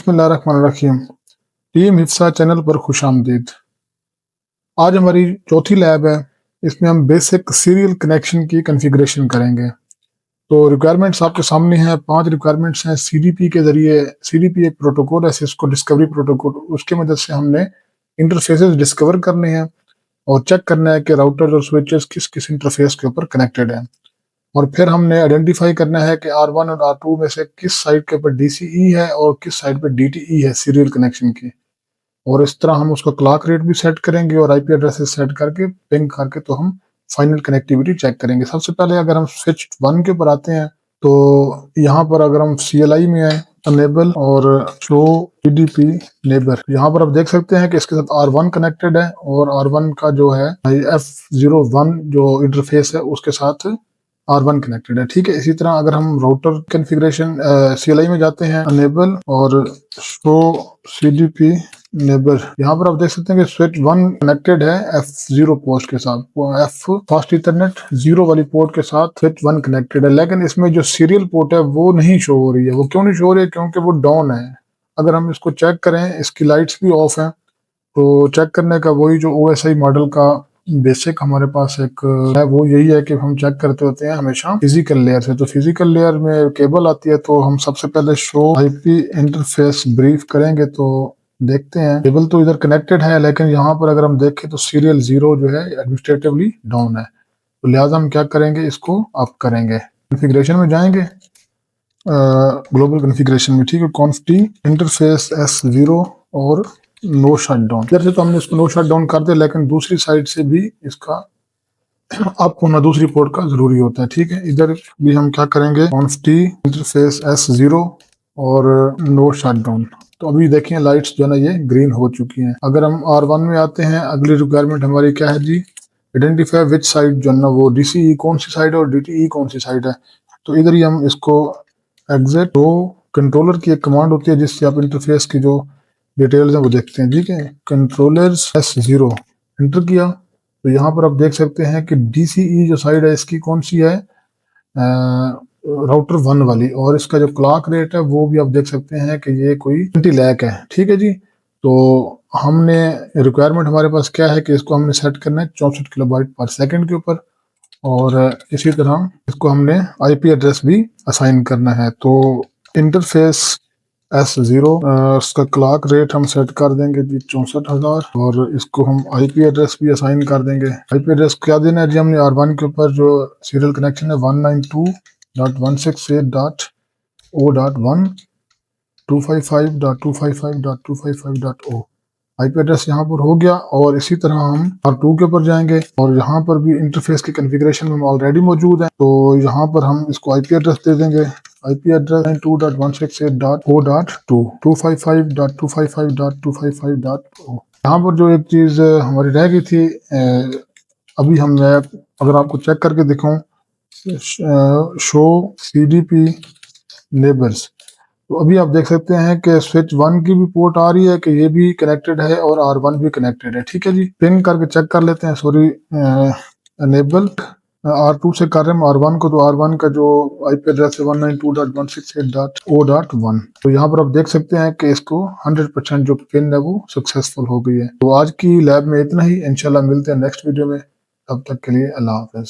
बिस्मिल्लाहिर्रहमानिर्रहीम। Team Hifsa channel पर खुशामदीद। आज हमारी चौथी लैब है। इसमें हम बेसिक सीरियल कनेक्शन की कॉन्फ़िगरेशन करेंगे। तो रिक्वायरमेंट्स आपके सामने हैं। 5 रिक्वायरमेंट्स हैं। सीडीपी के जरिए, सीडीपी एक प्रोटोकॉल है, सिस्को डिस्कवरी प्रोटोकॉल, उसकी मदद से हमने इंटरफेसेस डिस्कवर करने हैं और चेक करना है कि राउटर और स्विचेस किस किस इंटरफेस के ऊपर कनेक्टेड है। और फिर हमने आइडेंटिफाई करना है कि R1 और R2 में से किस साइड के ऊपर DCE है और किस साइड पे DTE है सीरियल कनेक्शन की। और इस तरह हम उसका क्लॉक रेट भी सेट करेंगे और IP एड्रेसेस सेट करके पिंग करके तो हम फाइनल कनेक्टिविटी चेक करेंगे। सबसे पहले अगर हम स्विच 1 के ऊपर आते हैं तो यहाँ पर अगर हम CLI में आए, अनेबल और शो TDP नेबर, यहाँ पर आप देख सकते हैं कि इसके साथ R1 कनेक्टेड है और R1 का जो है F01 जो इंटरफेस है उसके साथ R1 कनेक्टेड है। ठीक है, इसी तरह अगर हम राउटर कॉन्फ़िगरेशन CLI में जाते हैं, अनेबल और शो CDP नेबर, यहाँ पर आप देख सकते हैं कि स्विच 1 कनेक्टेड है F0 पोर्ट के साथ, F फास्ट इथरनेट 0 वाली पोर्ट के साथ स्विच 1 कनेक्टेड है। लेकिन इसमें जो सीरियल पोर्ट है वो नहीं शो हो रही है। वो क्यों नहीं शो हो रही है? क्योंकि वो डाउन है। अगर हम इसको चेक करें, इसकी लाइट्स भी ऑफ है। तो चेक करने का वही जो OSI मॉडल का बेसिक हमारे पास एक है, वो यही है कि हम चेक करते होते हैं हमेशा फिजिकल लेयर से। तो फिजिकल लेयर में केबल आती है, तो हम सबसे पहले शो IP इंटरफेस ब्रीफ करेंगे। तो देखते हैं केबल तो इधर कनेक्टेड है, लेकिन यहाँ पर अगर हम देखें तो सीरियल 0 जो है एडमिनिस्ट्रेटिवली डाउन है। तो लिहाजा हम क्या करेंगे, इसको अप करेंगे। कॉन्फ़िगरेशन में जाएंगे, ग्लोबल कॉन्फ़िगरेशन में, ठीक है, conft इंटरफेस S0 और नो शटडाउन। इधर से तो हमने इसको नो शटडाउन कर दिया, लेकिन दूसरी साइड से भी इसका अप होना दूसरी पोर्ट का जरूरी होता है। ठीक है, इधर भी हम क्या करेंगे, conft इंटरफेस S0 और नो शटडाउन। तो अभी देखें लाइट्स जो है ना ये ग्रीन हो चुकी हैं। अगर हम R1 में आते हैं, अगली रिक्वायरमेंट हमारी क्या है जी, आइडेंटिफाई विच साइड जो है ना वो DCE कौन सी साइड है और DTE कौन सी साइड है। तो इधर ही हम इसको एग्जिट, तो कंट्रोलर की एक कमांड होती है जिससे आप इंटरफेस की जो डिटेल्स हैं वो देखते हैं। ठीक है, कंट्रोलर्स S0 एंटर किया तो यहाँ पर आप देख सकते हैं कि DCE जो साइड है इसकी कौन सी है, राउटर 1 वाली, और इसका जो क्लॉक रेट है वो भी आप देख सकते हैं कि ये कोई 20 लाख है। ठीक है जी, तो हमने रिक्वायरमेंट हमारे पास क्या है कि इसको हमने सेट करना है 64 किलोबाइट पर सेकंड के ऊपर, और इसी तरह इसको हमने IP एड्रेस भी असाइन करना है। तो इंटरफेस S0, उसका क्लॉक रेट हम सेट कर देंगे जी 64,000, और इसको हम IP एड्रेस भी असाइन कर देंगे। IP एड्रेस क्या देना है जी, हमने R1 के ऊपर जो सीरियल कनेक्शन है 192.168.0.1 255.255.255.0 IP एड्रेस यहाँ पर हो गया। और इसी तरह हम R2 के ऊपर जाएंगे और यहाँ पर भी इंटरफेस की कॉन्फ़िगरेशन में ऑलरेडी मौजूद है। तो यहाँ पर हम इसको IP एड्रेस दे देंगे, IP एड्रेस 2.168.0.2 255.255.255.0। यहाँ पर जो एक चीज़ हमारी रह गई थी, अभी हम अगर आपको चेक करके दिखाऊं, शो CDP नेबर्स, तो अभी आप देख सकते हैं कि स्विच 1 की भी पोर्ट आ रही है कि ये भी कनेक्टेड है और R1 भी कनेक्टेड है। ठीक है जी, पिन करके चेक कर लेते हैं। सॉरी, अनेबल R2 से कर रहे हैं R1 को, तो R1 का जो IP एड्रेस है 192.168.0.1। तो यहाँ पर आप देख सकते हैं कि इसको 100% जो पिन है वो सक्सेसफुल हो गई है। तो आज की लैब में इतना ही, इंशाल्लाह मिलते हैं नेक्स्ट वीडियो में। तब तक के लिए अल्लाह हाफ़िज़।